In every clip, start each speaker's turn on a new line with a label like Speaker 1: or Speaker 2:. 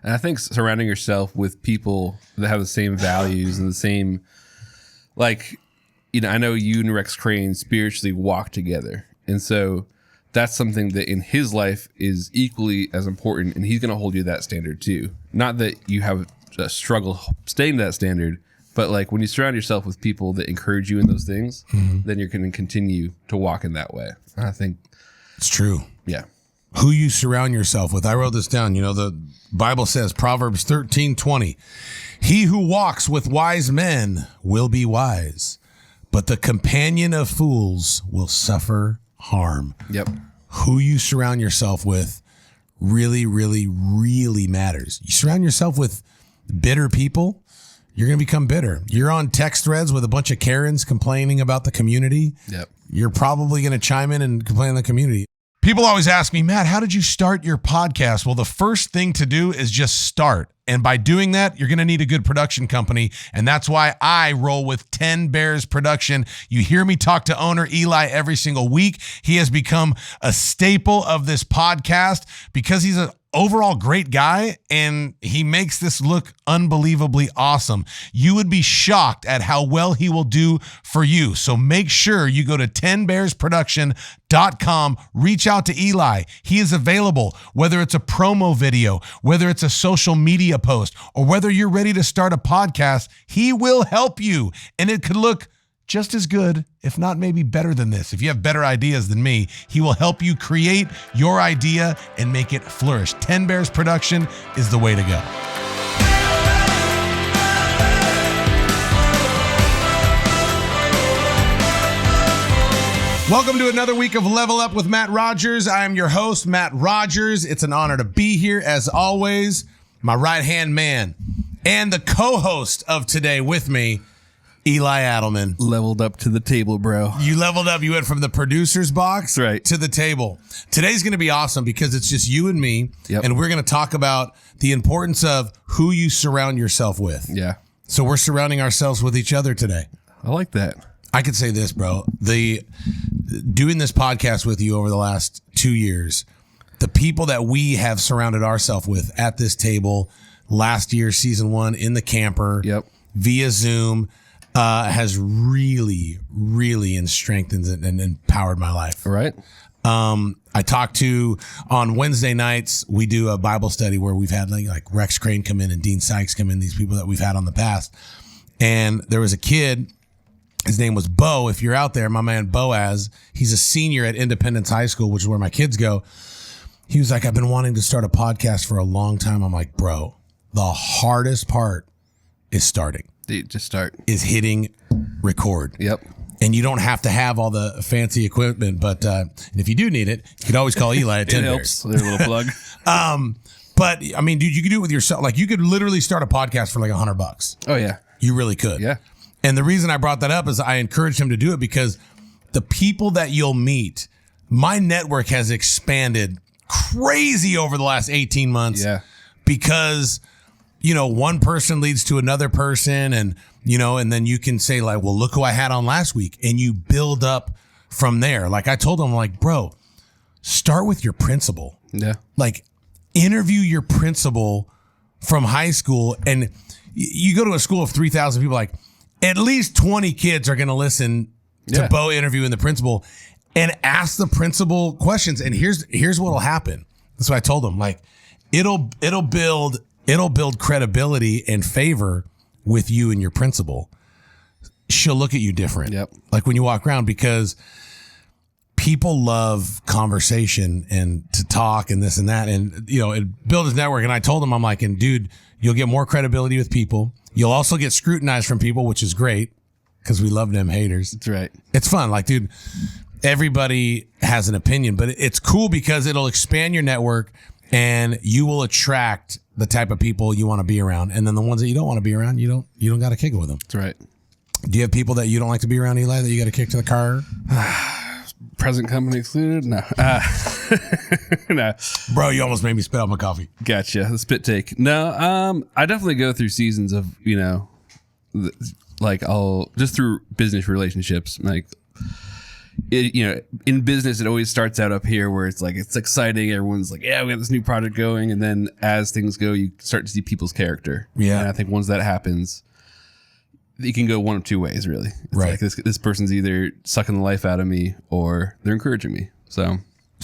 Speaker 1: And I think surrounding yourself with people that have the same values and the same, like, I know you and Rex Crane spiritually walk together. And so that's something that in his life is equally as important. And he's going to hold you to that standard too. Not that you have a struggle staying to that standard, but like when you surround yourself with people that encourage you in those things, then you're going to continue to walk in that way. And I think
Speaker 2: it's true.
Speaker 1: Yeah.
Speaker 2: Who you surround yourself with. I wrote this down. The Bible says, Proverbs 13:20, he who walks with wise men will be wise, but the companion of fools will suffer harm.
Speaker 1: Yep.
Speaker 2: Who you surround yourself with really, really, really matters. You surround yourself with bitter people, you're going to become bitter. You're on text threads with a bunch of Karens complaining about the community.
Speaker 1: Yep.
Speaker 2: You're probably going to chime in and complain on the community. People always ask me, Matt, how did you start your podcast? Well, the first thing to do is just start. And by doing that, you're going to need a good production company. And that's why I roll with 10 Bears Production. You hear me talk to owner Eli every single week. He has become a staple of this podcast because he's an overall great guy, and he makes this look unbelievably awesome. You would be shocked at how well he will do for you. So make sure you go to 10bearsproduction.com, reach out to Eli. He is available, whether it's a promo video, whether it's a social media post, or whether you're ready to start a podcast, he will help you. And it could look just as good, if not maybe better than this. If you have better ideas than me, he will help you create your idea and make it flourish. 10 Bears Production is the way to go. Welcome to another week of Level Up with Matt Rogers. I am your host, Matt Rogers. It's an honor to be here, as always. My right-hand man and the co-host of today with me, Eli Adelman.
Speaker 1: Leveled up to the table, bro.
Speaker 2: You leveled up. You went from the producer's box to the table. Today's going to be awesome because it's just you and me, and we're going to talk about the importance of who you surround yourself with.
Speaker 1: Yeah.
Speaker 2: So we're surrounding ourselves with each other today.
Speaker 1: I like that.
Speaker 2: I could say this, bro. Doing this podcast with you over the last 2 years, the people that we have surrounded ourselves with at this table, last year, season 1, in the camper, via Zoom, has really, really strengthened and empowered my life.
Speaker 1: All right.
Speaker 2: I talked to, on Wednesday nights, we do a Bible study where we've had like Rex Crane come in and Dean Sykes come in, these people that we've had on the past. And there was a kid, his name was Bo. If you're out there, my man Boaz, he's a senior at Independence High School, which is where my kids go. He was like, I've been wanting to start a podcast for a long time. I'm like, bro, the hardest part is starting.
Speaker 1: Dude, just start.
Speaker 2: Is hitting record.
Speaker 1: Yep.
Speaker 2: And you don't have to have all the fancy equipment, but and if you do need it, you could always call Eli at 10 Bears.
Speaker 1: There's a little plug.
Speaker 2: But I mean, dude, you could do it with yourself. Like, you could literally start a podcast for like $100.
Speaker 1: Oh yeah.
Speaker 2: You really could.
Speaker 1: Yeah.
Speaker 2: And the reason I brought that up is I encouraged him to do it because the people that you'll meet, my network has expanded crazy over the last 18 months.
Speaker 1: Yeah.
Speaker 2: Because, one person leads to another person, and, and then you can say like, well, look who I had on last week. And you build up from there. Like I told him, like, bro, start with your principal.
Speaker 1: Yeah.
Speaker 2: Like, interview your principal from high school. And you go to a school of 3,000 people, like, at least 20 kids are going to listen to Bo interviewing the principal and ask the principal questions. And here's what'll happen. That's what I told him. Like, it'll build credibility and favor with you and your principal. She'll look at you different.
Speaker 1: Yep.
Speaker 2: Like when you walk around, because people love conversation and to talk and this and that. And, it built his network. And I told him, I'm like, and dude, you'll get more credibility with people. You'll also get scrutinized from people, which is great because we love them haters.
Speaker 1: That's right.
Speaker 2: It's fun. Like, dude, everybody has an opinion, but it's cool because it'll expand your network and you will attract the type of people you want to be around. And then the ones that you don't want to be around, you don't got to kick it with them.
Speaker 1: That's right.
Speaker 2: Do you have people that you don't like to be around, Eli, that you got to kick to the car?
Speaker 1: Present company excluded? No. No.
Speaker 2: Bro, you almost made me spit out my coffee.
Speaker 1: Gotcha. The spit take. No, I definitely go through seasons of, like I'll just through business relationships. Like, in business, it always starts out up here where it's like, it's exciting. Everyone's like, yeah, we got this new project going. And then as things go, you start to see people's character.
Speaker 2: Yeah.
Speaker 1: And I think once that happens, it can go one of two ways, really. It's
Speaker 2: right.
Speaker 1: like this person's either sucking the life out of me or they're encouraging me. So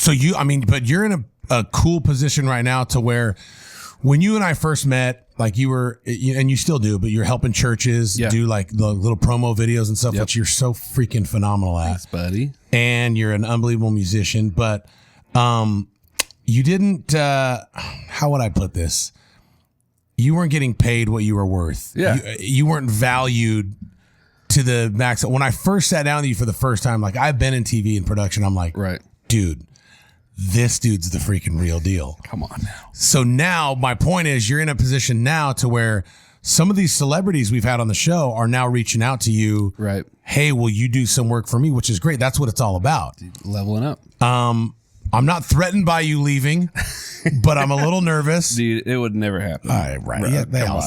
Speaker 2: but you're in a cool position right now to where when you and I first met, like you were, and you still do, but you're helping churches do like the little promo videos and stuff, which you're so freaking phenomenal at.
Speaker 1: Thanks, buddy.
Speaker 2: And you're an unbelievable musician, but you didn't, how would I put this? You weren't getting paid what you were worth.
Speaker 1: Yeah.
Speaker 2: You weren't valued to the max. When I first sat down with you for the first time, like I've been in TV and production, I'm like,
Speaker 1: right,
Speaker 2: dude, this dude's the freaking real deal.
Speaker 1: Come on now.
Speaker 2: So now my point is you're in a position now to where some of these celebrities we've had on the show are now reaching out to you.
Speaker 1: Right.
Speaker 2: Hey, will you do some work for me? Which is great. That's what it's all about.
Speaker 1: Dude, leveling up.
Speaker 2: I'm not threatened by you leaving, but I'm a little nervous.
Speaker 1: Dude, it would never happen.
Speaker 2: All right, right. Yeah, they all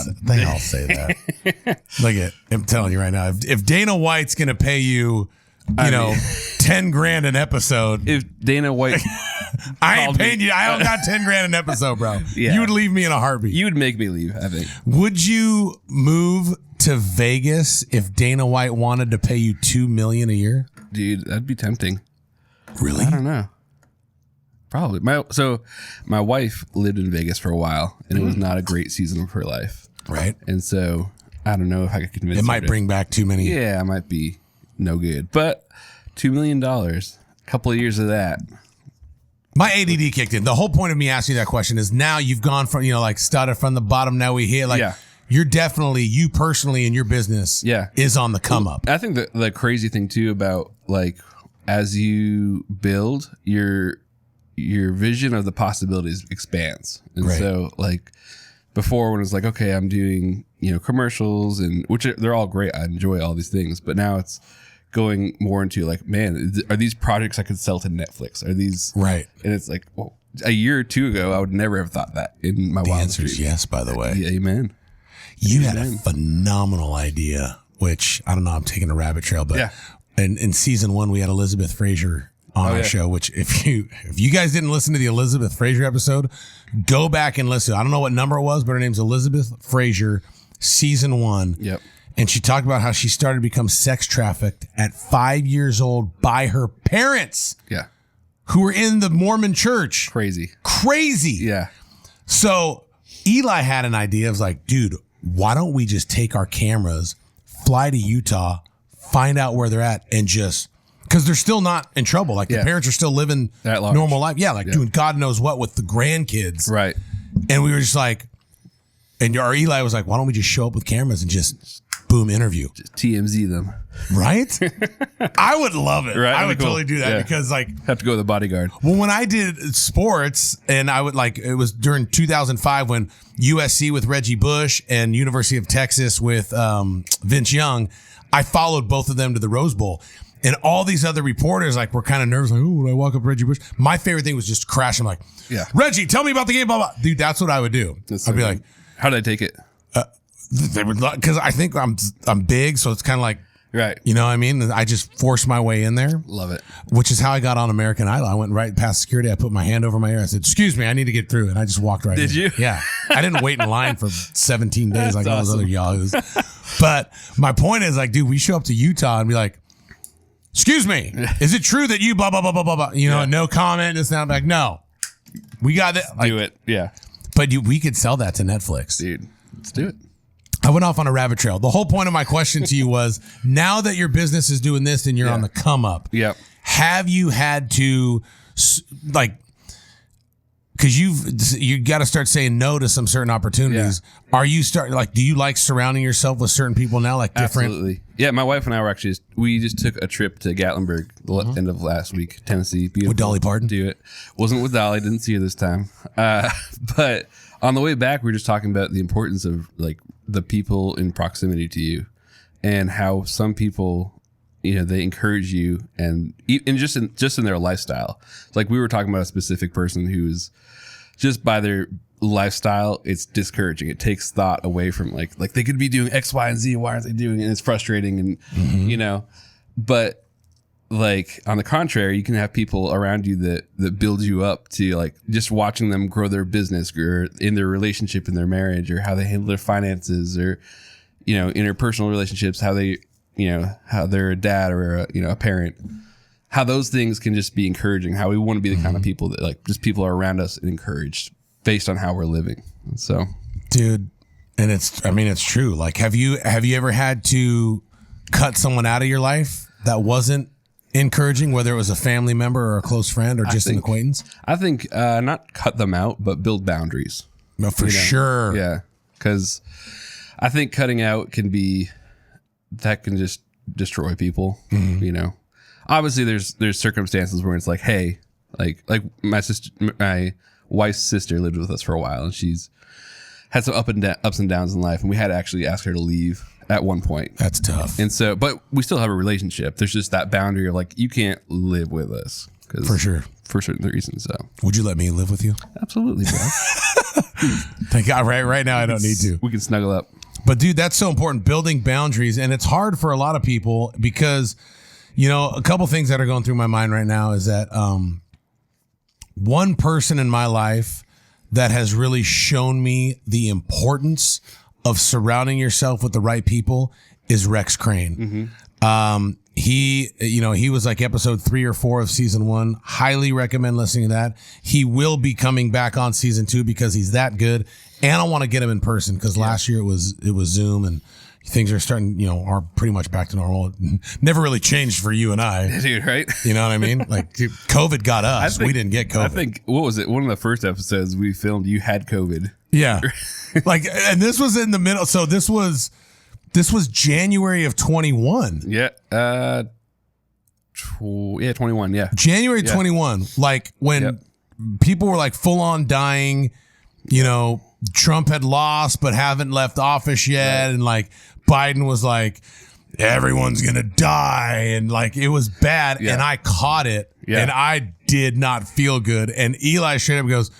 Speaker 2: say that. Look I'm telling you right now, if Dana White's going to pay you, you know, 10 grand an episode.
Speaker 1: If Dana White,
Speaker 2: I ain't paying you. I don't got 10 grand an episode, bro.
Speaker 1: Yeah.
Speaker 2: You would leave me in a heartbeat.
Speaker 1: You would make me leave, I think.
Speaker 2: Would you move to Vegas if Dana White wanted to pay you $2 million a year?
Speaker 1: Dude, that'd be tempting.
Speaker 2: Really?
Speaker 1: I don't know. Probably. My wife lived in Vegas for a while, and it was not a great season of her life.
Speaker 2: Right.
Speaker 1: And so I don't know if I could convince her.
Speaker 2: It might bring back too many.
Speaker 1: Yeah, it might be no good. But $2 million, a couple of years of that.
Speaker 2: My ADD kicked in. The whole point of me asking you that question is now you've gone from, like started from the bottom. Now we hit you're definitely, you personally in your business is on the come up.
Speaker 1: I think that the crazy thing too about like, as you build your vision of the possibilities expands. And so like before when it was like, okay, I'm doing, commercials and which they're all great. I enjoy all these things, but now it's going more into like, man, are these projects I could sell to Netflix? Are these
Speaker 2: right?
Speaker 1: And it's like, well, a year or two ago, I would never have thought that in my wildest
Speaker 2: answer is yes, by the way.
Speaker 1: Amen.
Speaker 2: You had a phenomenal idea, which I don't know, I'm taking a rabbit trail, but in season 1, we had Elizabeth Fraser on our show, which if you guys didn't listen to the Elizabeth Fraser episode, go back and listen. I don't know what number it was, but her name's Elizabeth Fraser, season 1.
Speaker 1: Yep.
Speaker 2: And she talked about how she started to become sex trafficked at 5 years old by her parents.
Speaker 1: Yeah.
Speaker 2: Who were in the Mormon church.
Speaker 1: Crazy.
Speaker 2: Yeah. So Eli had an idea. It was like, dude, why don't we just take our cameras, fly to Utah, find out where they're at, and just, because they're still not in trouble. Like the parents are still living normal life. Yeah, like doing God knows what with the grandkids.
Speaker 1: Right.
Speaker 2: And we were just like, and our Eli was like, why don't we just show up with cameras and just boom, interview.
Speaker 1: Just TMZ them.
Speaker 2: Right? I would love it.
Speaker 1: Right?
Speaker 2: I would totally do that because
Speaker 1: have to go with the bodyguard.
Speaker 2: Well, when I did sports and I would it was during 2005 when USC with Reggie Bush and University of Texas with Vince Young, I followed both of them to the Rose Bowl. And all these other reporters were kind of nervous. Like, oh, when I walk up Reggie Bush. My favorite thing was just crash. I'm like, Reggie, tell me about the game, blah, blah. Dude, that's what I would do. I'd be like,
Speaker 1: how did I take it?
Speaker 2: They would, because I think I'm big, so it's kind of like,
Speaker 1: right.
Speaker 2: You know what I mean? I just forced my way in there.
Speaker 1: Love it.
Speaker 2: Which is how I got on American Idol. I went right past security. I put my hand over my ear. I said, excuse me, I need to get through. And I just walked right in.
Speaker 1: Did you?
Speaker 2: Yeah. I didn't wait in line for 17 days like all those other yahoos. But my point is dude, we show up to Utah and be like, excuse me, is it true that you blah, blah, blah, blah, blah, blah? No comment. It's not like, no. We got it.
Speaker 1: Do it. Yeah.
Speaker 2: But we could sell that to Netflix.
Speaker 1: Dude, let's do it.
Speaker 2: I went off on a rabbit trail. The whole point of my question to you was, now that your business is doing this and you're on the come up, have you had to, because you got to start saying no to some certain opportunities. Are you do you like surrounding yourself with certain people now, different?
Speaker 1: Absolutely. Yeah, my wife and I were we just took a trip to Gatlinburg the end of last week, Tennessee. Beautiful.
Speaker 2: With Dolly Parton?
Speaker 1: Do it. Wasn't with Dolly. Didn't see her this time. But on the way back, we were just talking about the importance of the people in proximity to you and how some people, they encourage you and just in their lifestyle. Like we were talking about a specific person who's just by their lifestyle, it's discouraging. It takes thought away from like they could be doing X, Y, and Z. Why aren't they doing it? And it's frustrating. And, but like on the contrary, you can have people around you that build you up to like just watching them grow their business or in their relationship, in their marriage, or how they handle their finances, or, you know, interpersonal relationships, how they, you know, how they're a dad or a, you know, a parent, how those things can just be encouraging, how we want to be the kind of people that like just people are around us and encouraged based on how we're living. So,
Speaker 2: dude, and it's true. Like, have you ever had to cut someone out of your life that wasn't encouraging, whether it was a family member or a close friend or just an acquaintance?
Speaker 1: I think not cut them out, but build boundaries.
Speaker 2: No, for sure.
Speaker 1: Yeah, because I think cutting out can just destroy people. You know, obviously there's circumstances where it's like, hey, like my wife's sister lived with us for a while, and she's had some ups and downs in life, and we had to actually ask her to leave at one point.
Speaker 2: That's tough.
Speaker 1: And so, but we still have a relationship. There's just that boundary of like, you can't live with us.
Speaker 2: For sure.
Speaker 1: For certain reasons. So
Speaker 2: would you let me live with you?
Speaker 1: Absolutely, bro.
Speaker 2: Thank God. Right now I don't need to.
Speaker 1: We can snuggle up.
Speaker 2: But dude, that's so important, building boundaries. And it's hard for a lot of people because, you know, a couple things that are going through my mind right now is that one person in my life that has really shown me the importance of surrounding yourself with the right people is Rex Crane. He was like episode 3 or 4 of season 1. Highly recommend listening to that. He will be coming back on season 2 because he's that good. And I want to get him in person because last year it was Zoom, and things are starting, you know, are pretty much back to normal. Never really changed for you and I.
Speaker 1: Dude, right?
Speaker 2: You know what I mean? Like, dude, COVID got us. We didn't get COVID.
Speaker 1: I think, what was it? One of the first episodes we filmed, you had COVID.
Speaker 2: Yeah. Like, and this was in the middle. So this was January of 21.
Speaker 1: Yeah. 21. Yeah.
Speaker 2: January 21. Like when people were like full on dying, you know, Trump had lost, but haven't left office yet. Right. And like Biden was like, everyone's going to die. And like, it was bad. Yeah. And I caught it and I did not feel good. And Eli straight up goes,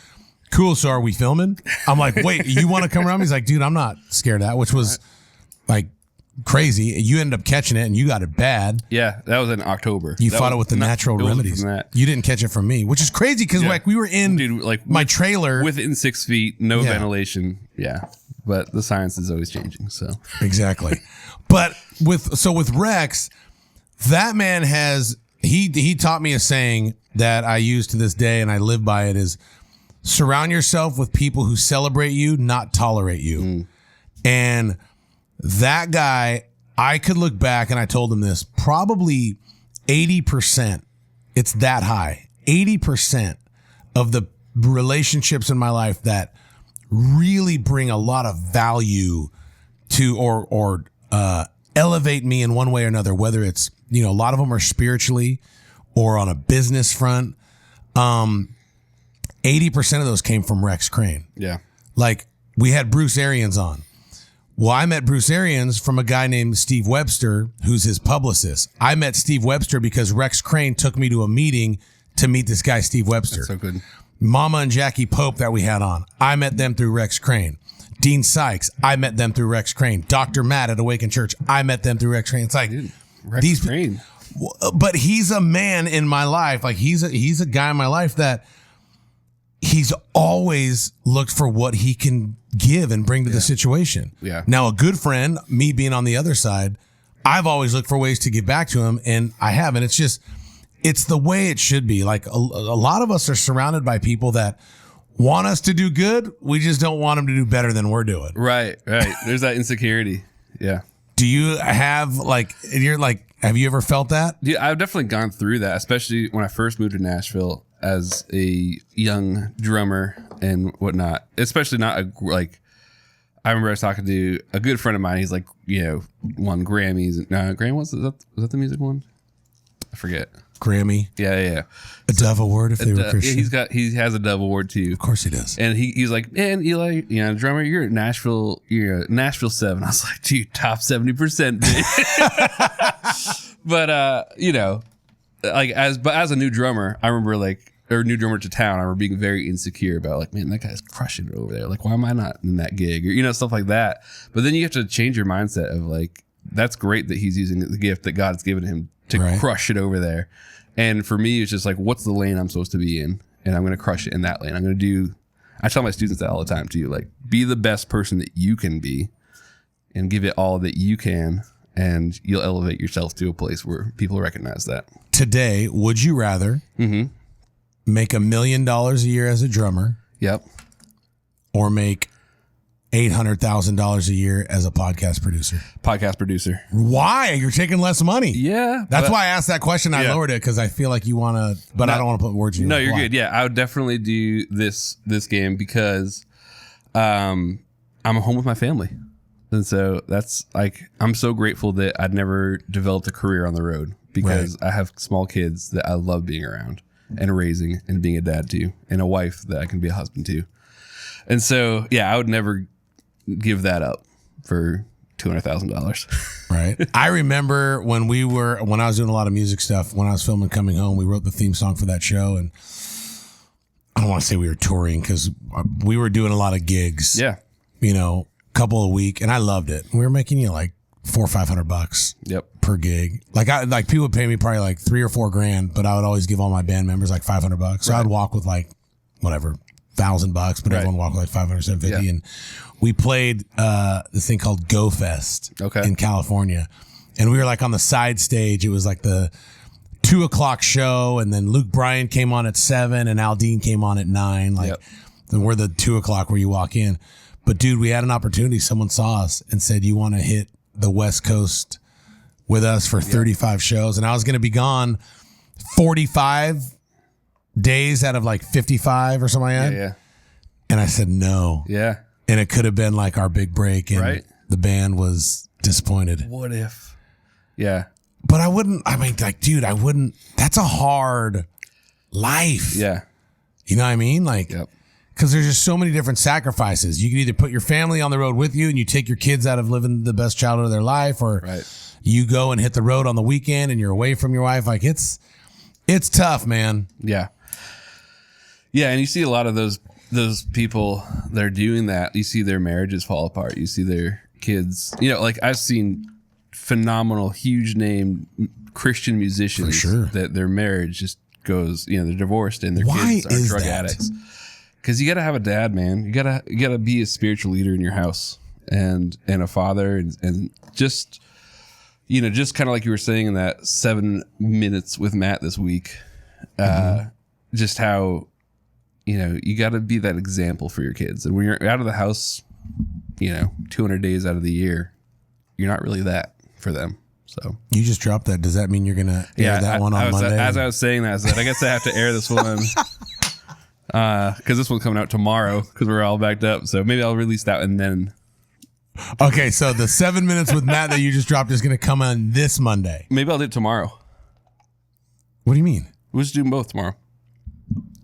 Speaker 2: cool. So are we filming? I'm like, wait, you want to come around? He's like, dude, I'm not scared of that, which was like crazy. You ended up catching it and you got it bad.
Speaker 1: Yeah. That was in October.
Speaker 2: You fought it with the natural remedies. You didn't catch it from me, which is crazy. Cause like we were in like my trailer
Speaker 1: within 6 feet, no ventilation. Yeah. But the science is always changing. So
Speaker 2: exactly. But with Rex, that man he taught me a saying that I use to this day and I live by it is, surround yourself with people who celebrate you, not tolerate you. And that guy, I could look back and I told him this, probably 80%, it's that high, 80% of the relationships in my life that really bring a lot of value to or elevate me in one way or another, whether it's, you know, a lot of them are spiritually or on a business front. 80% of those came from Rex Crane.
Speaker 1: Yeah.
Speaker 2: Like we had Bruce Arians on. Well, I met Bruce Arians from a guy named Steve Webster, who's his publicist. I met Steve Webster because Rex Crane took me to a meeting to meet this guy, Steve Webster.
Speaker 1: That's so good.
Speaker 2: Mama and Jackie Pope that we had on, I met them through Rex Crane. Dean Sykes, I met them through Rex Crane. Dr. Matt at Awaken Church, I met them through Rex Crane. It's like, dude,
Speaker 1: Rex Crane.
Speaker 2: But he's a man in my life. Like he's a guy in my life that he's always looked for what he can give and bring to the situation.
Speaker 1: Yeah.
Speaker 2: Now, a good friend, me being on the other side, I've always looked for ways to give back to him, and I haven't. It's just, it's the way it should be. Like a lot of us are surrounded by people that want us to do good. We just don't want them to do better than we're doing.
Speaker 1: Right. There's that insecurity. Yeah.
Speaker 2: Do you have have you ever felt that?
Speaker 1: Yeah, I've definitely gone through that, especially when I first moved to Nashville as a young drummer and whatnot. Especially not I remember I was talking to a good friend of mine. He's like, you know, won Grammys. Grammy was that the music one? I forget.
Speaker 2: Grammy.
Speaker 1: Yeah.
Speaker 2: A Dove Award if they were Christian.
Speaker 1: Yeah, he has a Dove Award too.
Speaker 2: Of course he does.
Speaker 1: And he's like, man, Eli, you know, drummer, you're at Nashville 7. I was like, dude, top 70%. But you know, like as a new drummer, I remember new drummer to town, I remember being very insecure about like, man, that guy's crushing it over there. Like, why am I not in that gig? Or, you know, stuff like that. But then you have to change your mindset of like, that's great that he's using the gift that God's given him to crush it over there. And for me, it's just like, what's the lane I'm supposed to be in? And I'm going to crush it in that lane. I tell my students that all the time too, like, be the best person that you can be and give it all that you can. And you'll elevate yourself to a place where people recognize that.
Speaker 2: Today, would you rather make $1 million a year as a drummer?
Speaker 1: Yep.
Speaker 2: Or make $800,000 a year as a podcast producer?
Speaker 1: Podcast producer.
Speaker 2: Why? You're taking less money.
Speaker 1: Yeah.
Speaker 2: That's why I asked that question. I lowered it because I feel like you want to, but I don't want to put words in your mouth.
Speaker 1: No, you're good. Yeah, I would definitely do this game because I'm home with my family. And so that's like, I'm so grateful that I'd never developed a career on the road because I have small kids that I love being around and raising and being a dad to, and a wife that I can be a husband to. And so, yeah, I would never give that up for $200,000.
Speaker 2: Right. I remember when I was doing a lot of music stuff, when I was filming Coming Home, we wrote the theme song for that show. And I don't want to say we were touring because we were doing a lot of gigs.
Speaker 1: Yeah.
Speaker 2: You know, couple a week, and I loved it. We were making like $400 or $500 per gig. Like people would pay me probably like $3,000 or $4,000, but I would always give all my band members like $500. So I'd walk with like whatever $1,000, but everyone walked with like 500, 750. And we played this thing called Go Fest in California, and we were like on the side stage. It was like the 2:00 show, and then Luke Bryan came on at 7, and Al Dean came on at 9. Then we're the 2:00 where you walk in. But dude, we had an opportunity. Someone saw us and said, you want to hit the West Coast with us for 35 shows? And I was going to be gone 45 days out of like 55 or something like that.
Speaker 1: Yeah.
Speaker 2: And I said, no.
Speaker 1: Yeah.
Speaker 2: And it could have been like our big break. And the band was disappointed.
Speaker 1: What if? Yeah.
Speaker 2: But I wouldn't, dude, that's a hard life.
Speaker 1: Yeah.
Speaker 2: You know what I mean? Like, because there's just so many different sacrifices. You can either put your family on the road with you and you take your kids out of living the best childhood of their life, or you go and hit the road on the weekend and you're away from your wife. Like it's tough, man.
Speaker 1: Yeah. Yeah. And you see a lot of those people that are doing that. You see their marriages fall apart. You see their kids, like I've seen phenomenal, huge name Christian musicians that their marriage just goes, they're divorced and their kids are drug addicts. Because you got to have a dad, man. You gotta be a spiritual leader in your house and a father, and just just kind of like you were saying in that 7 minutes with Matt this week, just how you got to be that example for your kids. And when you're out of the house, 200 days out of the year, you're not really that for them. So
Speaker 2: you just dropped that. Does that mean you're gonna air that one on Monday?
Speaker 1: As I was saying that, I said I guess I have to air this one. Because this one's coming out tomorrow because we're all backed up. So maybe I'll release that and then.
Speaker 2: Okay, so the 7 minutes with Matt that you just dropped is going to come on this Monday.
Speaker 1: Maybe I'll do it tomorrow.
Speaker 2: What do you mean?
Speaker 1: We'll just do them both tomorrow.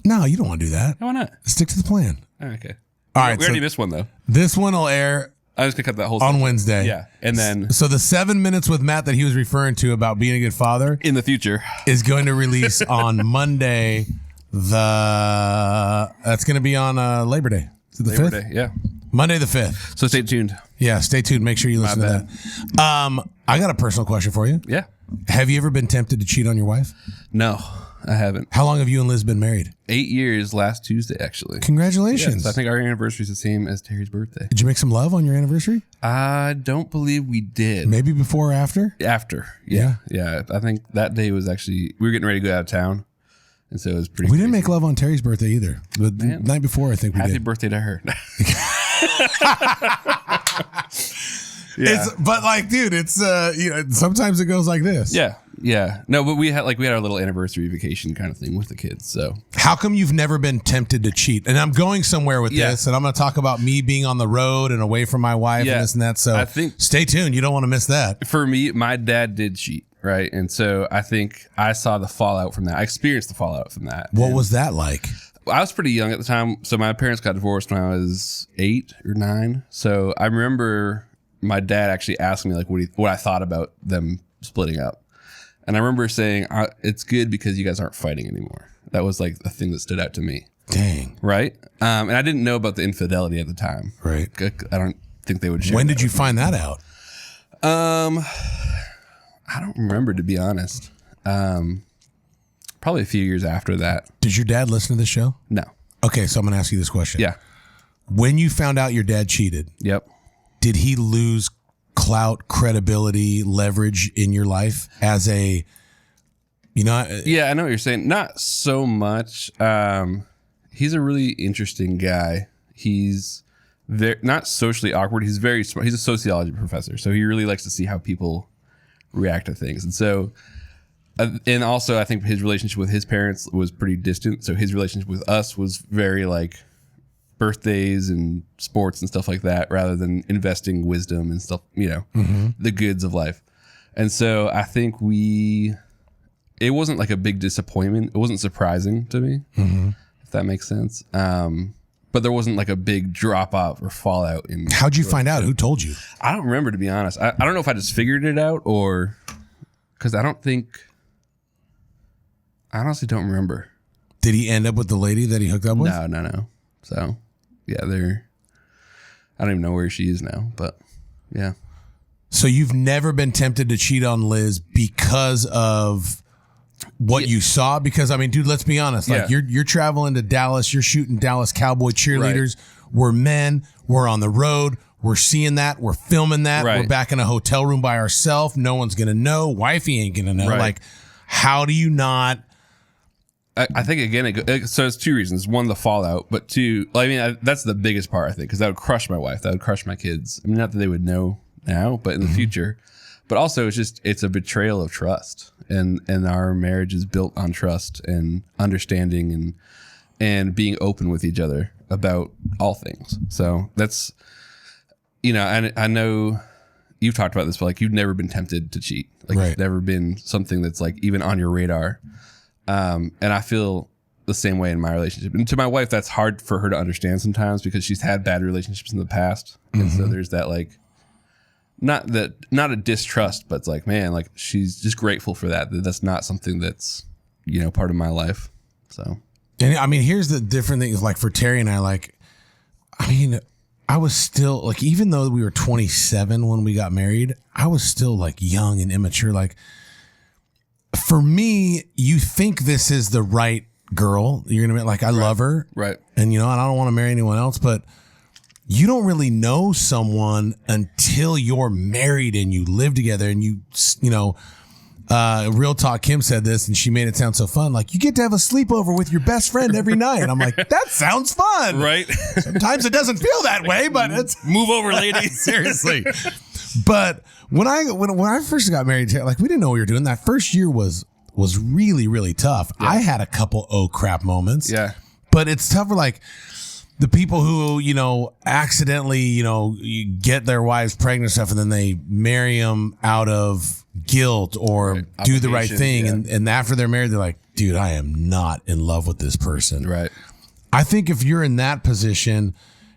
Speaker 2: No, you don't want to do that.
Speaker 1: Why not?
Speaker 2: Stick to the plan.
Speaker 1: Okay.
Speaker 2: All right.
Speaker 1: We already missed one though.
Speaker 2: This one will air.
Speaker 1: I was going to cut that whole
Speaker 2: on Wednesday.
Speaker 1: Yeah. And then.
Speaker 2: So the 7 minutes with Matt that he was referring to about being a good father.
Speaker 1: In the future.
Speaker 2: Is going to release on Monday. That's going to be on Labor Day. Is it the 5th?
Speaker 1: Day, yeah.
Speaker 2: Monday the 5th.
Speaker 1: So stay tuned.
Speaker 2: Yeah, stay tuned. Make sure you listen to that. I got a personal question for you.
Speaker 1: Yeah.
Speaker 2: Have you ever been tempted to cheat on your wife?
Speaker 1: No, I haven't.
Speaker 2: How long have you and Liz been married?
Speaker 1: 8 years last Tuesday, actually.
Speaker 2: Congratulations.
Speaker 1: Yes, I think our anniversary is the same as Terry's birthday.
Speaker 2: Did you make some love on your anniversary?
Speaker 1: I don't believe we did.
Speaker 2: Maybe before or after?
Speaker 1: After. Yeah. I think that day was actually, we were getting ready to go out of town. And so it was pretty.
Speaker 2: We didn't make love on Terry's birthday either. But the night before, I think we did.
Speaker 1: Happy birthday to her.
Speaker 2: But like, dude, it's sometimes it goes like this.
Speaker 1: Yeah. No, but we had our little anniversary vacation kind of thing with the kids. So
Speaker 2: how come you've never been tempted to cheat? And I'm going somewhere with this, and I'm going to talk about me being on the road and away from my wife and this and that. So I think stay tuned. You don't want to miss that.
Speaker 1: For me, my dad did cheat. Right. And so I think I saw the fallout from that. I experienced the fallout from that.
Speaker 2: What was that like?
Speaker 1: I was pretty young at the time. So my parents got divorced when I was 8 or 9. So I remember my dad actually asking me like what I thought about them splitting up. And I remember saying, it's good because you guys aren't fighting anymore. That was like a thing that stood out to me.
Speaker 2: Dang.
Speaker 1: Right. And I didn't know about the infidelity at the time.
Speaker 2: Right.
Speaker 1: I don't think they would share.
Speaker 2: When did you find that out?
Speaker 1: I don't remember, to be honest. Probably a few years after that.
Speaker 2: Did your dad listen to this show?
Speaker 1: No.
Speaker 2: Okay, so I'm going to ask you this question.
Speaker 1: Yeah.
Speaker 2: When you found out your dad cheated,
Speaker 1: Yep.
Speaker 2: did he lose clout, credibility, leverage in your life as a,
Speaker 1: Yeah, I know what you're saying. Not so much. He's a really interesting guy. He's not socially awkward. He's very smart. He's a sociology professor, so he really likes to see how people react to things. And so, and also I think his relationship with his parents was pretty distant. So his relationship with us was very like birthdays and sports and stuff like that, rather than investing wisdom and stuff, the goods of life. And so I think it wasn't like a big disappointment. It wasn't surprising to me, if that makes sense. But there wasn't like a big drop off or fallout.
Speaker 2: How'd you find out? Who told you?
Speaker 1: I don't remember, to be honest. I don't know if I just figured it out or because I honestly don't remember.
Speaker 2: Did he end up with the lady that he hooked up with?
Speaker 1: No. So yeah, I don't even know where she is now, but yeah.
Speaker 2: So you've never been tempted to cheat on Liz because of what you saw? Because I mean, dude, let's be honest. Like you're traveling to Dallas, you're shooting Dallas Cowboy cheerleaders. Right. We're men. We're on the road. We're seeing that. We're filming that. Right. We're back in a hotel room by ourselves. No one's gonna know. Wifey ain't gonna know. Right. Like, how do you not?
Speaker 1: I think again, so it's two reasons. One, the fallout, but two, that's the biggest part, I think, because that would crush my wife. That would crush my kids. I mean, not that they would know now, but in the future. But also, it's a betrayal of trust, and our marriage is built on trust and understanding and being open with each other about all things. So that's, I know you've talked about this, but like you've never been tempted to cheat. Like It's never been something that's like even on your radar. And I feel the same way in my relationship. And to my wife, that's hard for her to understand sometimes because she's had bad relationships in the past. And so there's that like, not a distrust, but it's like, man, like she's just grateful for that that's not something that's, part of my life. So.
Speaker 2: And I mean, here's the different things. Like for Terry and I, I was still like, even though we were 27 when we got married, I was still like young and immature. Like, for me, you think this is the right girl. You're going to be like, I love her.
Speaker 1: Right.
Speaker 2: And, and I don't want to marry anyone else, but you don't really know someone until you're married and you live together and Real Talk, Kim said this and she made it sound so fun. Like, you get to have a sleepover with your best friend every night. And I'm like, that sounds fun.
Speaker 1: Right.
Speaker 2: Sometimes it doesn't feel that way, but it's
Speaker 1: move over, lady.
Speaker 2: Seriously. But when I first got married, like, we didn't know what we were doing. That first year was really, really tough. Yeah. I had a couple oh crap moments.
Speaker 1: Yeah.
Speaker 2: But it's tougher, like the people who, accidentally, you get their wives pregnant and stuff, and then they marry them out of guilt or do the right thing. Yeah. And after they're married, they're like, dude, I am not in love with this person.
Speaker 1: Right.
Speaker 2: I think if you're in that position,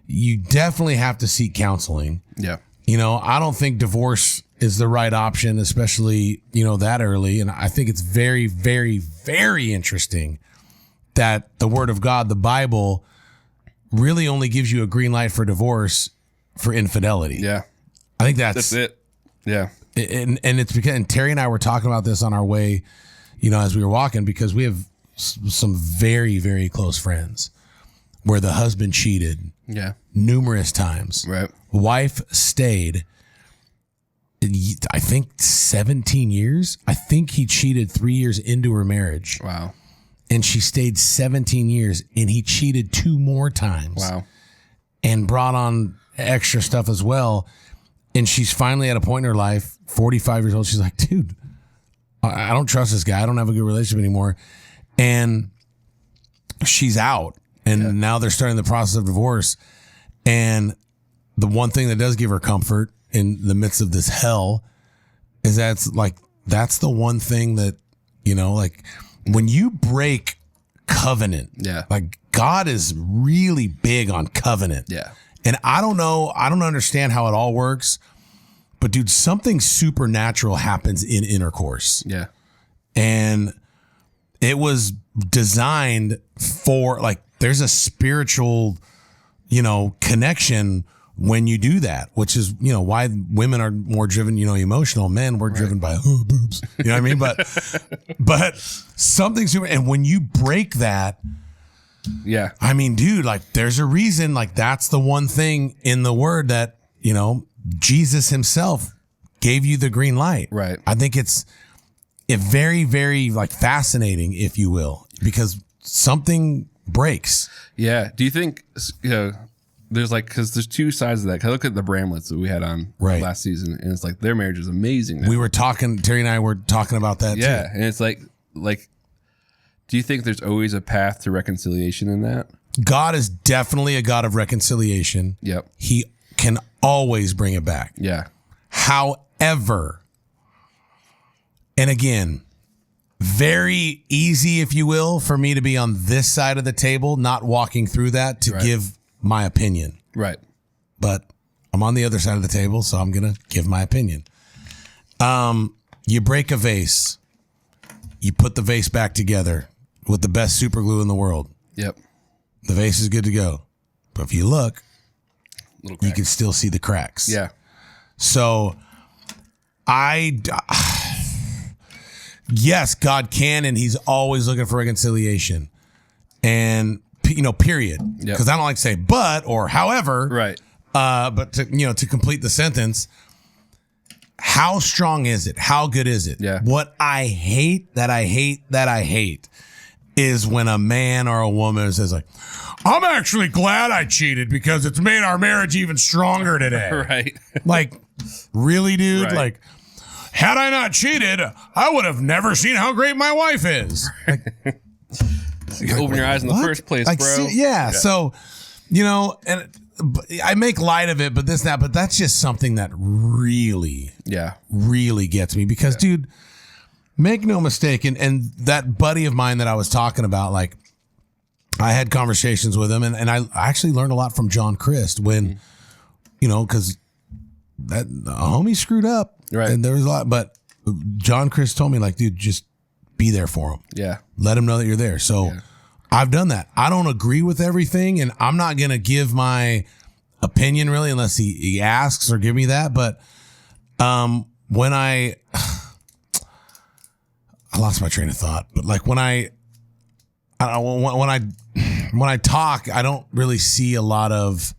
Speaker 2: you definitely have to seek counseling.
Speaker 1: Yeah.
Speaker 2: I don't think divorce is the right option, especially, that early. And I think it's very, very, very interesting that the Word of God, the Bible, really only gives you a green light for divorce for infidelity.
Speaker 1: Yeah.
Speaker 2: I think that's
Speaker 1: it. Yeah.
Speaker 2: And it's because Terry and I were talking about this on our way, as we were walking, because we have some very, very close friends where the husband cheated.
Speaker 1: Yeah.
Speaker 2: Numerous times.
Speaker 1: Right.
Speaker 2: Wife stayed, I think 17 years. I think he cheated 3 years into her marriage.
Speaker 1: Wow.
Speaker 2: And she stayed 17 years and he cheated 2 more times.
Speaker 1: Wow.
Speaker 2: And brought on extra stuff as well. And she's finally at a point in her life, 45 years old. She's like, dude, I don't trust this guy. I don't have a good relationship anymore. And she's out. And now they're starting the process of divorce. And the one thing that does give her comfort in the midst of this hell is that's the one thing that, like when you break covenant, like God is really big on covenant.
Speaker 1: Yeah.
Speaker 2: And I don't understand how it all works, but dude, something supernatural happens in intercourse.
Speaker 1: Yeah.
Speaker 2: And it was designed for, like, there's a spiritual, connection when you do that, which is, you know, why women are more driven, you know, emotional. Men, we're driven by boobs. You know what I mean? But something's, and when you break that,
Speaker 1: yeah,
Speaker 2: I mean, dude, like there's a reason, like that's the one thing in the word that, you know, Jesus himself gave you the green light.
Speaker 1: Right.
Speaker 2: I think it's very, very like fascinating, if you will, because something breaks.
Speaker 1: Yeah. Do you think, you know, there's like, because there's two sides of that. 'Cause I look at the Bramletts that we had on last season, and it's like their marriage is amazing now.
Speaker 2: We were talking, Terry and I were talking about that too.
Speaker 1: Yeah. And it's like, do you think there's always a path to reconciliation in that?
Speaker 2: God is definitely a God of reconciliation.
Speaker 1: Yep.
Speaker 2: He can always bring it back.
Speaker 1: Yeah.
Speaker 2: However, and again, very easy, if you will, for me to be on this side of the table, not walking through that to give my opinion.
Speaker 1: Right.
Speaker 2: But I'm on the other side of the table, so I'm going to give my opinion. You break a vase, you put the vase back together with the best super glue in the world.
Speaker 1: Yep.
Speaker 2: The vase is good to go. But if you look, you can still see the cracks.
Speaker 1: Yeah.
Speaker 2: So yes, God can, and he's always looking for reconciliation. And, you know, period. Because I don't like to say but or however.
Speaker 1: Right.
Speaker 2: But to complete the sentence, how strong is it? How good is it?
Speaker 1: Yeah.
Speaker 2: What I hate is when a man or a woman says like, I'm actually glad I cheated because it's made our marriage even stronger today.
Speaker 1: Right.
Speaker 2: Like, really, dude?
Speaker 1: Right.
Speaker 2: Like, had I not cheated, I would have never seen how great my wife is. Like,
Speaker 1: you open your eyes in the first place,
Speaker 2: like,
Speaker 1: bro.
Speaker 2: Yeah. So, you know, and I make light of it, but that's just something that really gets me because, dude, make no mistake. And that buddy of mine that I was talking about, like, I had conversations with him, and I actually learned a lot from John Christ when, you know, because that a homie screwed up,
Speaker 1: right?
Speaker 2: And there was a lot, but John Christ told me, like, dude, just be there for him.
Speaker 1: Yeah,
Speaker 2: let him know that you're there. So I've done that. I don't agree with everything, and I'm not gonna give my opinion really unless he asks or give me that. But when I lost my train of thought, but like when I talk, I don't really see a lot of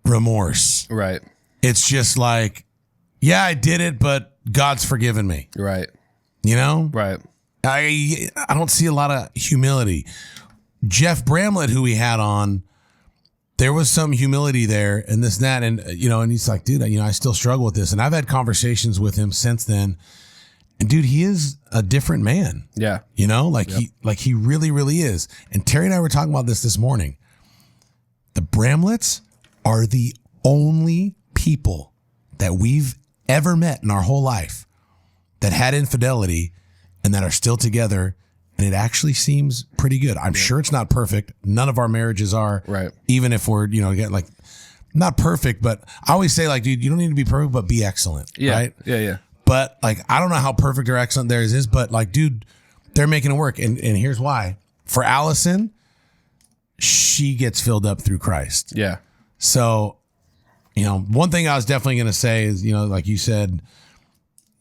Speaker 2: remorse.
Speaker 1: Right.
Speaker 2: It's just like, yeah, I did it, but God's forgiven me.
Speaker 1: Right.
Speaker 2: You know?
Speaker 1: Right.
Speaker 2: I don't see a lot of humility. Jeff Bramlett, who we had on, there was some humility there and this and that. And, you know, and he's like, dude, you know, I still struggle with this. And I've had conversations with him since then. And dude, he is a different man.
Speaker 1: Yeah.
Speaker 2: You know, like he really, really is. And Terry and I were talking about this morning. The Bramletts are the only people that we've ever met in our whole life that had infidelity and that are still together. And it actually seems pretty good. I'm sure it's not perfect. None of our marriages are. Right. Even if we're, you know, like not perfect, but I always say, like, dude, you don't need to be perfect, but be excellent.
Speaker 1: Yeah.
Speaker 2: Right.
Speaker 1: Yeah. Yeah.
Speaker 2: But like, I don't know how perfect or excellent theirs is, but like, dude, they're making it work. And here's why. For Allison, she gets filled up through Christ. Yeah. So, you know, one thing I was definitely going to say is, you know, like you said,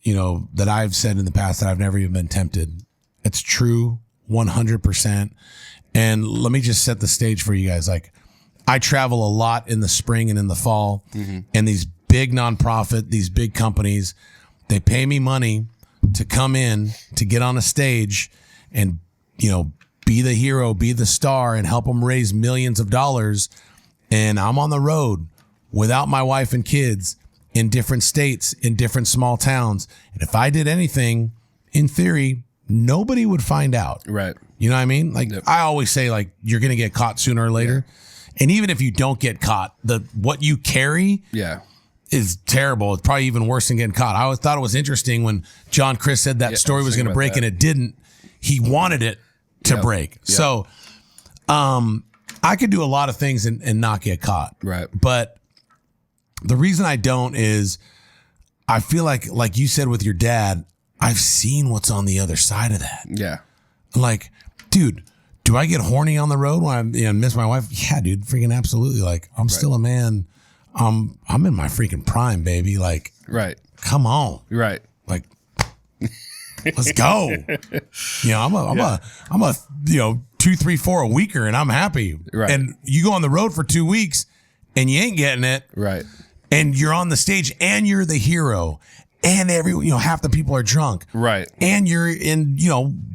Speaker 2: you know, that I've said in the past that I've never even been tempted. It's true 100%. And let me just set the stage for you guys. Like, I travel a lot in the spring and in the fall, and these big nonprofit, these big companies, they pay me money to come in, to get on a stage and, you know, be the hero, be the star, and help them raise millions of dollars. And I'm on the road without my wife and kids in different states, in different small towns. And if I did anything, in theory, nobody would find out. Right. You know what I mean? Like, I always say, like, you're going to get caught sooner or later. Yeah. And even if you don't get caught, what you carry is terrible. It's probably even worse than getting caught. I always thought it was interesting when John Chris said that story was going to break and it didn't. He wanted it to break. Yep. So I could do a lot of things and not get caught. Right. But the reason I don't is I feel like you said with your dad, I've seen what's on the other side of that. Yeah. Like, dude, do I get horny on the road when I miss my wife? Yeah, dude, freaking absolutely. Like, I'm still a man. I'm in my freaking prime, baby. Like, come on.
Speaker 1: Right.
Speaker 2: Like, let's go. I'm a 2, 3, 4 a weeker and I'm happy.
Speaker 1: Right.
Speaker 2: And you go on the road for 2 weeks and you ain't getting it.
Speaker 1: Right.
Speaker 2: And you're on the stage and you're the hero. And half the people are drunk.
Speaker 1: Right.
Speaker 2: And you're in,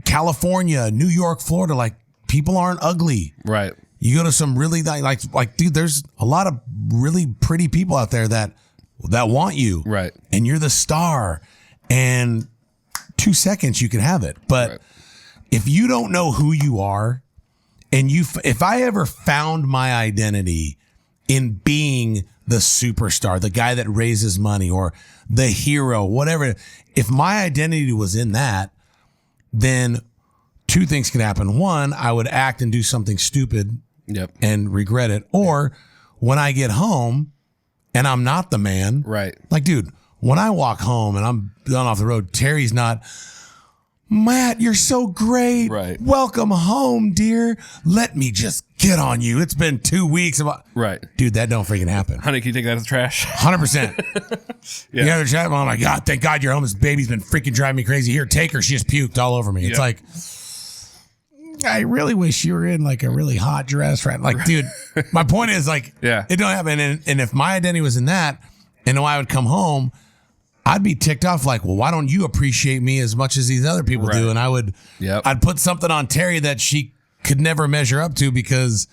Speaker 2: California, New York, Florida. Like, people aren't ugly.
Speaker 1: Right.
Speaker 2: You go to some really like, dude, there's a lot of really pretty people out there that want you.
Speaker 1: Right.
Speaker 2: And you're the star. And 2 seconds you can have it. But if you don't know who you are, and if I ever found my identity in being the superstar, the guy that raises money, or the hero, whatever, if my identity was in that, then 2 things could happen. One, I would act and do something stupid and regret it. Or when I get home and I'm not the man, like, dude, when I walk home and I'm done off the road, Terry's not, Matt, you're so great.
Speaker 1: Right.
Speaker 2: Welcome home, dear. Let me just get on you. It's been 2 weeks.
Speaker 1: Right.
Speaker 2: Dude, that don't freaking happen.
Speaker 1: Honey, can you take that as trash?
Speaker 2: 100%. Yeah. The chat. Oh my God. Thank God you're home. This baby's been freaking driving me crazy. Here, take her. She just puked all over me. It's like, I really wish you were in like a really hot dress. Right. Like, dude, my point is like, it don't happen. And if my identity was in that, and I would come home, I'd be ticked off like, well, why don't you appreciate me as much as these other people do? And I'd put something on Terry that she could never measure up to because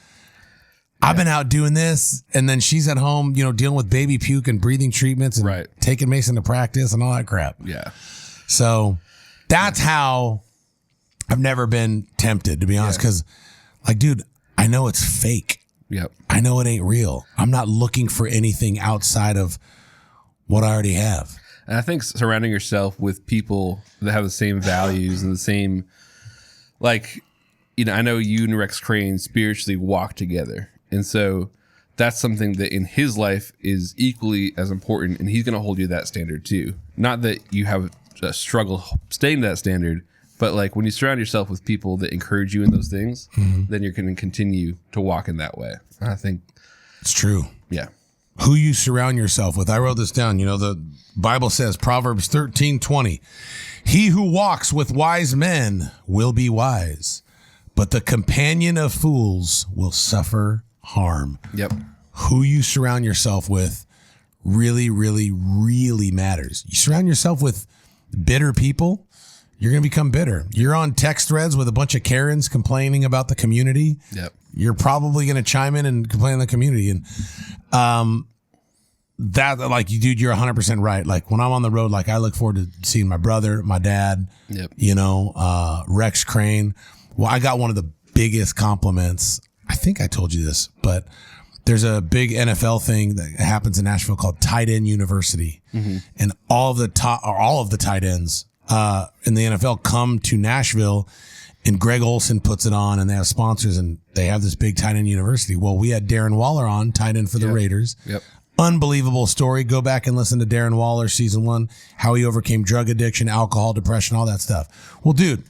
Speaker 2: I've been out doing this. And then she's at home, dealing with baby puke and breathing treatments and taking Mason to practice and all that crap.
Speaker 1: Yeah.
Speaker 2: So that's how I've never been tempted, to be honest. Cause like, dude, I know it's fake.
Speaker 1: Yep.
Speaker 2: I know it ain't real. I'm not looking for anything outside of what I already have.
Speaker 1: And I think surrounding yourself with people that have the same values and the same, like, I know you and Rex Crane spiritually walk together. And so that's something that in his life is equally as important. And he's going to hold you to that standard too. Not that you have a struggle staying to that standard, but like when you surround yourself with people that encourage you in those things, then you're going to continue to walk in that way. I think
Speaker 2: it's true.
Speaker 1: Yeah.
Speaker 2: Who you surround yourself with. I wrote this down. The Bible says, Proverbs 13:20, he who walks with wise men will be wise, but the companion of fools will suffer harm.
Speaker 1: Yep.
Speaker 2: Who you surround yourself with really, really, really matters. You surround yourself with bitter people, you're going to become bitter. You're on text threads with a bunch of Karens complaining about the community.
Speaker 1: Yep.
Speaker 2: You're probably going to chime in and complain on the community. And that, like, dude, you're 100% right. Like, when I'm on the road, like, I look forward to seeing my brother, my dad, Rex Crane. Well, I got one of the biggest compliments. I think I told you this, but there's a big NFL thing that happens in Nashville called Tight End University. And all of the tight ends in the NFL come to Nashville, and Greg Olson puts it on, and they have sponsors, and they have this big tight end university. Well, we had Darren Waller on, tight end for the Raiders.
Speaker 1: Yep.
Speaker 2: Unbelievable story. Go back and listen to Darren Waller, season 1, how he overcame drug addiction, alcohol, depression, all that stuff. Well, dude,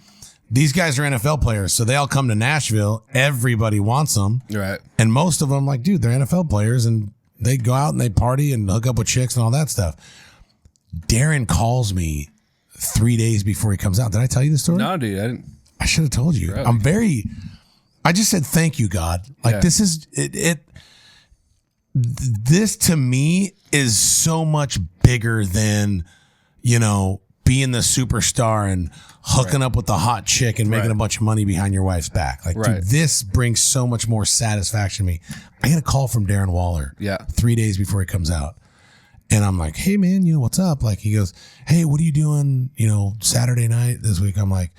Speaker 2: these guys are NFL players, so they all come to Nashville. Everybody wants them.
Speaker 1: Right.
Speaker 2: And most of them, like, dude, they're NFL players, and they go out and they party and hook up with chicks and all that stuff. Darren calls me 3 days before he comes out. Did I tell you the story?
Speaker 1: No, dude, I didn't.
Speaker 2: I should have told you.
Speaker 1: Really?
Speaker 2: I just said, thank you, God. Like, this is it. This to me is so much bigger than, being the superstar and hooking up with the hot chick and making a bunch of money behind your wife's back. Like, dude, this brings so much more satisfaction to me. I get a call from Darren Waller 3 days before he comes out. And I'm like, hey, man, what's up? Like, he goes, hey, what are you doing, Saturday night this week? I'm like,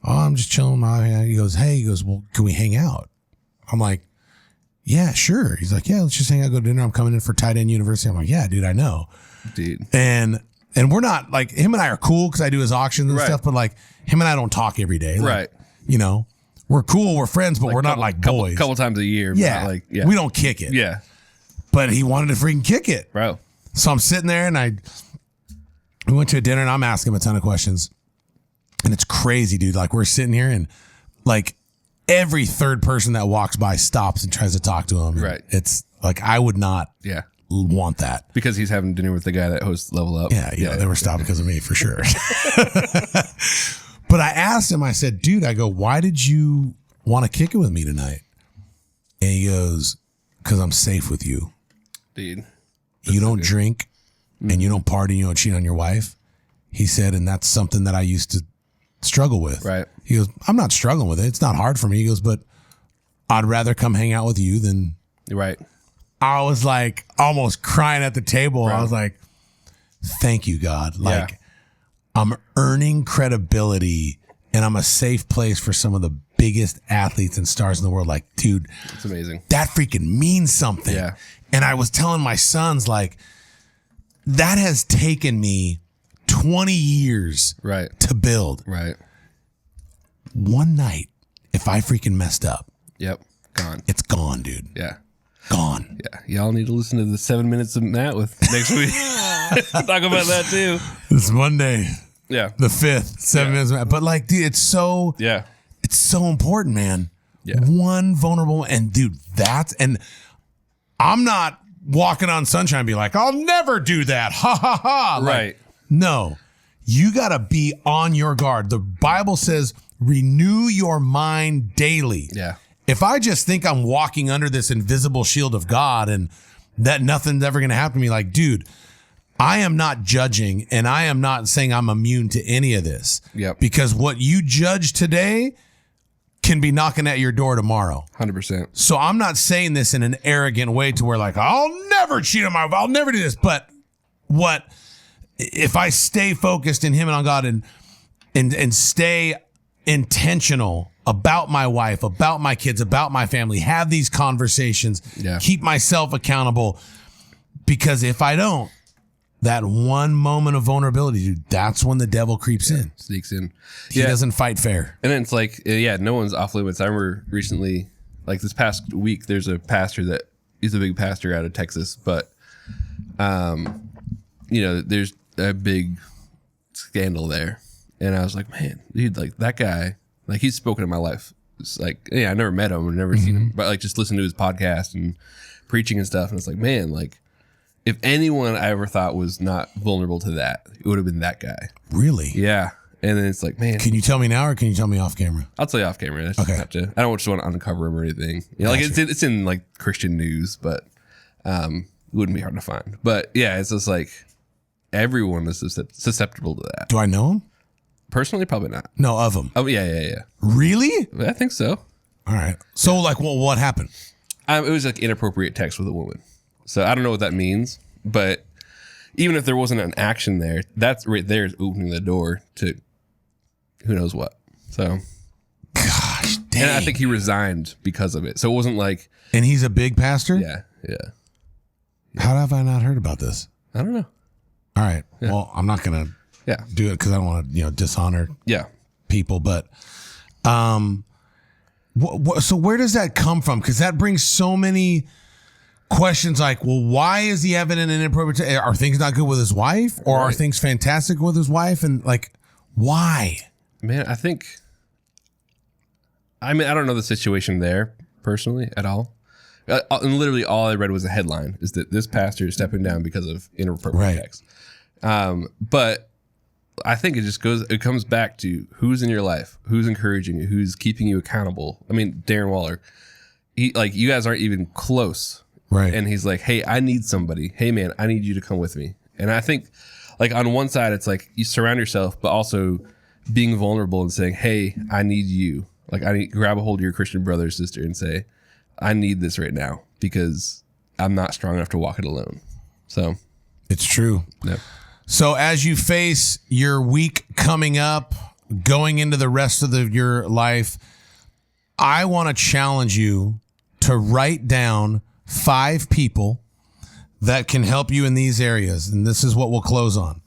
Speaker 2: oh, I'm just chilling. He goes, well, can we hang out? I'm like, yeah, sure. He's like, yeah, let's just hang out, go to dinner. I'm coming in for Tight End University. I'm like, yeah, dude, I know.
Speaker 1: Dude.
Speaker 2: And we're not, like, him and I are cool because I do his auctions and stuff, but, like, him and I don't talk every day. Like, we're cool, we're friends, but we're not like boys.
Speaker 1: Couple times a year.
Speaker 2: Yeah. We don't kick it.
Speaker 1: Yeah.
Speaker 2: But he wanted to freaking kick it.
Speaker 1: Bro.
Speaker 2: So I'm sitting there and we went to a dinner and I'm asking him a ton of questions. And it's crazy, dude. Like, we're sitting here and, like, every third person that walks by stops and tries to talk to him.
Speaker 1: Right.
Speaker 2: It's like, I would not want that.
Speaker 1: Because he's having dinner with the guy that hosts Level Up.
Speaker 2: Yeah, they were stopped because of me for sure. But I asked him, I said, dude, I go, why did you want to kick it with me tonight? And he goes, because I'm safe with you.
Speaker 1: Dude.
Speaker 2: You don't drink and you don't party, you don't cheat on your wife. He said, and that's something that I used to struggle with.
Speaker 1: Right.
Speaker 2: He goes, I'm not struggling with it. It's not hard for me. He goes, but I'd rather come hang out with you than.
Speaker 1: Right.
Speaker 2: I was like almost crying at the table.
Speaker 1: Right.
Speaker 2: I was like, thank you, God. Like, I'm earning credibility and I'm a safe place for some of the biggest athletes and stars in the world. Like, dude,
Speaker 1: it's amazing.
Speaker 2: That freaking means something.
Speaker 1: Yeah.
Speaker 2: And I was telling my sons, like, that has taken me 20 years to build.
Speaker 1: Right.
Speaker 2: One night, if I freaking messed up.
Speaker 1: Yep. Gone.
Speaker 2: It's gone, dude.
Speaker 1: Yeah.
Speaker 2: Gone.
Speaker 1: Yeah. Y'all need to listen to the 7 minutes of Matt with next week. Talk about that too.
Speaker 2: It's Monday.
Speaker 1: Yeah.
Speaker 2: The 5th, 7 minutes. But like, dude, it's so important, man.
Speaker 1: Yeah.
Speaker 2: One vulnerable, and dude, and I'm not walking on sunshine and be like, I'll never do that. Ha ha ha.
Speaker 1: Right.
Speaker 2: Like, no, you got to be on your guard. The Bible says, renew your mind daily.
Speaker 1: Yeah.
Speaker 2: If I just think I'm walking under this invisible shield of God and that nothing's ever going to happen to me, like, dude, I am not judging and I am not saying I'm immune to any of this.
Speaker 1: Yep.
Speaker 2: Because what you judge today can be knocking at your door tomorrow.
Speaker 1: 100%.
Speaker 2: So I'm not saying this in an arrogant way to where like, I'll never cheat on my wife. I'll never do this. But if I stay focused in him and on God and stay intentional about my wife, about my kids, about my family, have these conversations, keep myself accountable, because if I don't, that one moment of vulnerability, dude, that's when the devil creeps in.
Speaker 1: Sneaks in.
Speaker 2: He doesn't fight fair.
Speaker 1: And then it's like, no one's off limits. I remember recently, like this past week, there's a pastor he's a big pastor out of Texas, but, there's a big scandal there. And I was like, man, dude, like that guy, like he's spoken in my life. It's like, I never met him, I've never seen him, but like just listen to his podcast and preaching and stuff. And it's like, man, like if anyone I ever thought was not vulnerable to that, it would have been that guy.
Speaker 2: Really?
Speaker 1: Yeah. And then it's like, man.
Speaker 2: Can you tell me now or can you tell me off camera?
Speaker 1: I'll tell you off camera. That's
Speaker 2: okay.
Speaker 1: I don't just want to uncover him or anything. Like it's in like Christian news, but it wouldn't be hard to find. But yeah, it's just like everyone is susceptible to that.
Speaker 2: Do I know him?
Speaker 1: Personally, probably not.
Speaker 2: No, of him.
Speaker 1: Oh, yeah.
Speaker 2: Really?
Speaker 1: I think so.
Speaker 2: All right. So like, what happened?
Speaker 1: It was like inappropriate text with a woman. So I don't know what that means, but even if there wasn't an action there, that's right there is opening the door to who knows what. So,
Speaker 2: gosh, dang.
Speaker 1: And I think he resigned because of it. So it wasn't like.
Speaker 2: And he's a big pastor?
Speaker 1: Yeah.
Speaker 2: How have I not heard about this?
Speaker 1: I don't know.
Speaker 2: All right. Yeah. Well, I'm not going to do it because I don't want to, dishonor people. But so where does that come from? Because that brings so many questions like, well, why is he having an inappropriate? Are things not good with his wife, or are things fantastic with his wife? And like, why?
Speaker 1: Man, I don't know the situation there personally at all. And literally all I read was a headline is that this pastor is stepping down because of inappropriate text. But I think it comes back to who's in your life, who's encouraging you, who's keeping you accountable. I mean, Darren Waller, you guys aren't even close.
Speaker 2: Right.
Speaker 1: And he's like, hey, I need somebody. Hey man, I need you to come with me. And I think like on one side, it's like you surround yourself, but also being vulnerable and saying, hey, I need you. Like grab a hold of your Christian brother or sister and say, I need this right now because I'm not strong enough to walk it alone. So
Speaker 2: it's true.
Speaker 1: Yep.
Speaker 2: So as you face your week coming up, going into the rest of your life, I want to challenge you to write down 5 people that can help you in these areas. And this is what we'll close on.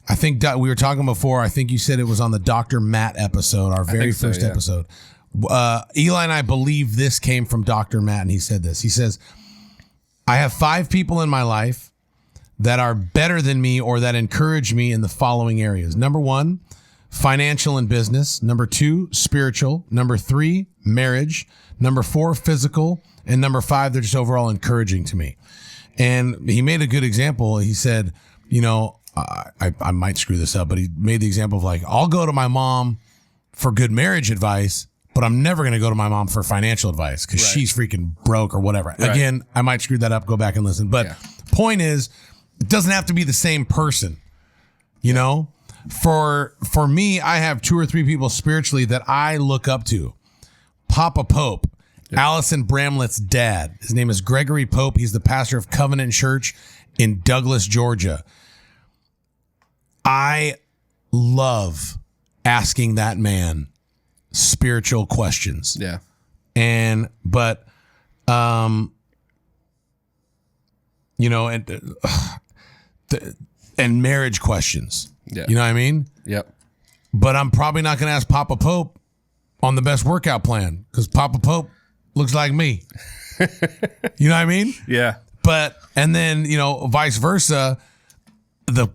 Speaker 2: I think we were talking before. I think you said it was on the Dr. Matt episode, our very first episode. Eli and I believe this came from Dr. Matt, and he said this. He says, I have 5 people in my life that are better than me or that encourage me in the following areas. Number 1, financial and business. Number 2, spiritual. Number 3, marriage. Number 4, physical. And number 5, they're just overall encouraging to me. And he made a good example. He said, you know, I might screw this up, but he made the example of like, I'll go to my mom for good marriage advice, but I'm never going to go to my mom for financial advice because she's freaking broke or whatever. Right. Again, I might screw that up. Go back and listen. But point is, it doesn't have to be the same person. You know, for me, I have 2 or 3 people spiritually that I look up to. Papa Pope, Allison Bramlett's dad. His name is Gregory Pope. He's the pastor of Covenant Church in Douglas, Georgia. I love asking that man spiritual questions.
Speaker 1: Yeah.
Speaker 2: But you know, and marriage questions.
Speaker 1: Yeah.
Speaker 2: You know what I mean?
Speaker 1: Yep.
Speaker 2: But I'm probably not going to ask Papa Pope on the best workout plan because Papa Pope looks like me. You know what I mean?
Speaker 1: Yeah.
Speaker 2: But, and then, you know, vice versa, the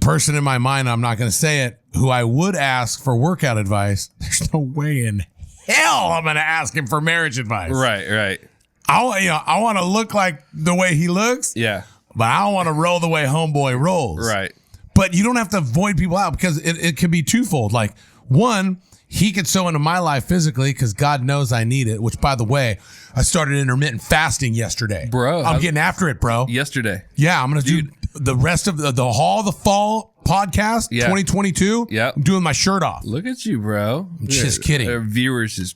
Speaker 2: person in my mind, I'm not going to say it, who I would ask for workout advice, there's no way in hell I'm going to ask him for marriage advice.
Speaker 1: Right.
Speaker 2: I want to look like the way he looks.
Speaker 1: Yeah.
Speaker 2: But I don't want to roll the way homeboy rolls.
Speaker 1: Right.
Speaker 2: But you don't have to void people out because it can be twofold. Like, one, he could sow into my life physically because God knows I need it, which, by the way, I started intermittent fasting yesterday.
Speaker 1: Bro.
Speaker 2: I'm getting after it, bro.
Speaker 1: Yesterday.
Speaker 2: Yeah, I'm going to do the rest of the fall podcast, 2022.
Speaker 1: Yeah.
Speaker 2: I'm doing my shirt off.
Speaker 1: Look at you, bro.
Speaker 2: I'm just kidding.
Speaker 1: Our viewers just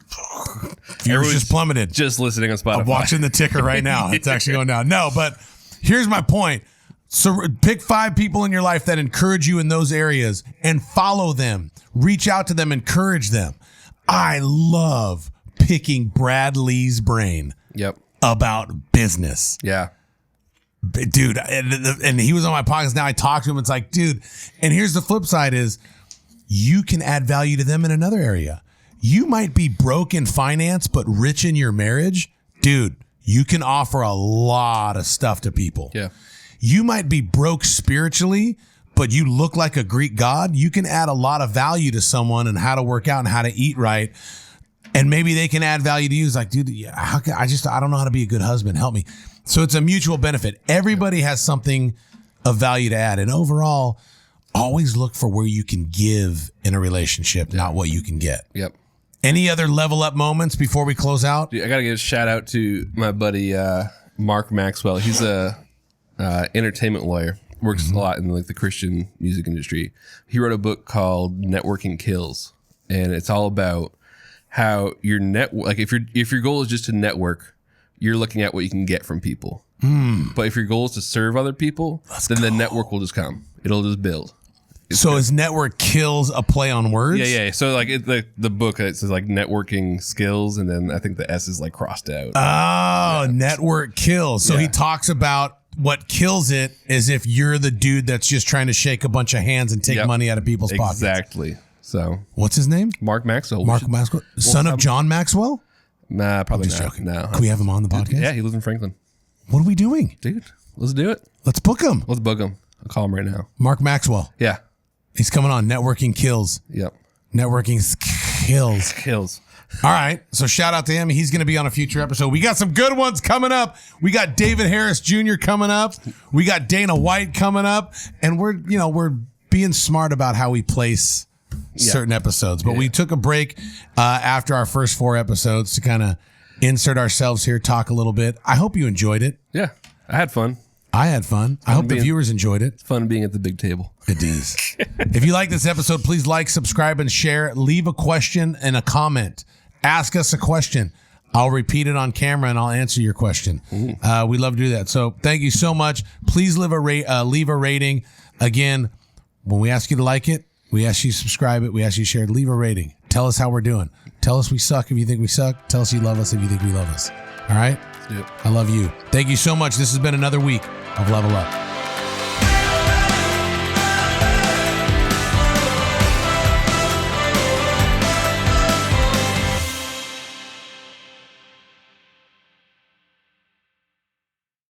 Speaker 2: plummeted.
Speaker 1: Just listening on Spotify.
Speaker 2: I'm watching the ticker right now. It's actually going down. No, but here's my point. So pick 5 people in your life that encourage you in those areas and follow them. Reach out to them, encourage them. I love picking Brad Lee's brain about business.
Speaker 1: Yeah.
Speaker 2: Dude, and he was on my podcast. Now I talk to him. It's like, dude, and here's the flip side is you can add value to them in another area. You might be broke in finance, but rich in your marriage. Dude, you can offer a lot of stuff to people.
Speaker 1: Yeah.
Speaker 2: You might be broke spiritually, but you look like a Greek god. You can add a lot of value to someone and how to work out and how to eat right. And maybe they can add value to you. It's like, dude, I don't know how to be a good husband. Help me. So it's a mutual benefit. Everybody has something of value to add. And overall, always look for where you can give in a relationship, not what you can get.
Speaker 1: Yep.
Speaker 2: Any other level up moments before we close out?
Speaker 1: Dude, I got to give a shout out to my buddy, Mark Maxwell. He's a entertainment lawyer, works a lot in like the Christian music industry. He wrote a book called Networking Kills. And it's all about how your like if your goal is just to network, you're looking at what you can get from people. But if your goal is to serve other people, the network will just come. It'll just build.
Speaker 2: So his network kills a play on words?
Speaker 1: Yeah. So like the book, it says like networking skills, and then I think the S is like crossed out.
Speaker 2: Oh, network kills. So he talks about what kills it is if you're the dude that's just trying to shake a bunch of hands and take money out of people's pockets.
Speaker 1: Exactly. So
Speaker 2: what's his name?
Speaker 1: Mark Maxwell.
Speaker 2: Mark Maxwell? Son of John Maxwell?
Speaker 1: Nah, probably
Speaker 2: I'm just
Speaker 1: not.
Speaker 2: joking.
Speaker 1: No.
Speaker 2: Can we have him on the podcast?
Speaker 1: Yeah, he lives in Franklin.
Speaker 2: What are we doing?
Speaker 1: Dude, let's do it.
Speaker 2: Let's book him.
Speaker 1: Let's book him. I'll call him right now.
Speaker 2: Mark Maxwell.
Speaker 1: Yeah.
Speaker 2: He's coming on. Networking kills.
Speaker 1: Yep.
Speaker 2: Networking kills.
Speaker 1: Kills.
Speaker 2: All right. So shout out to him. He's going to be on a future episode. We got some good ones coming up. We got David Harris Jr. coming up. We got Dana White coming up. And we're being smart about how we place certain episodes. But we took a break after our first 4 episodes to kind of insert ourselves here, talk a little bit. I hope you enjoyed it.
Speaker 1: Yeah. I had fun.
Speaker 2: I had fun. I hope the viewers enjoyed it.
Speaker 1: It's fun being at the big table.
Speaker 2: It is. If you like this episode, please like, subscribe, and share. Leave a question and a comment. Ask us a question. I'll repeat it on camera and I'll answer your question. We love to do that. So thank you so much. Please leave a rating. Again, when we ask you to like it, we ask you to subscribe it. We ask you to share it. Leave a rating. Tell us how we're doing. Tell us we suck if you think we suck. Tell us you love us if you think we love us. All right?
Speaker 1: Yep.
Speaker 2: I love you. Thank you so much. This has been another week of Level Up.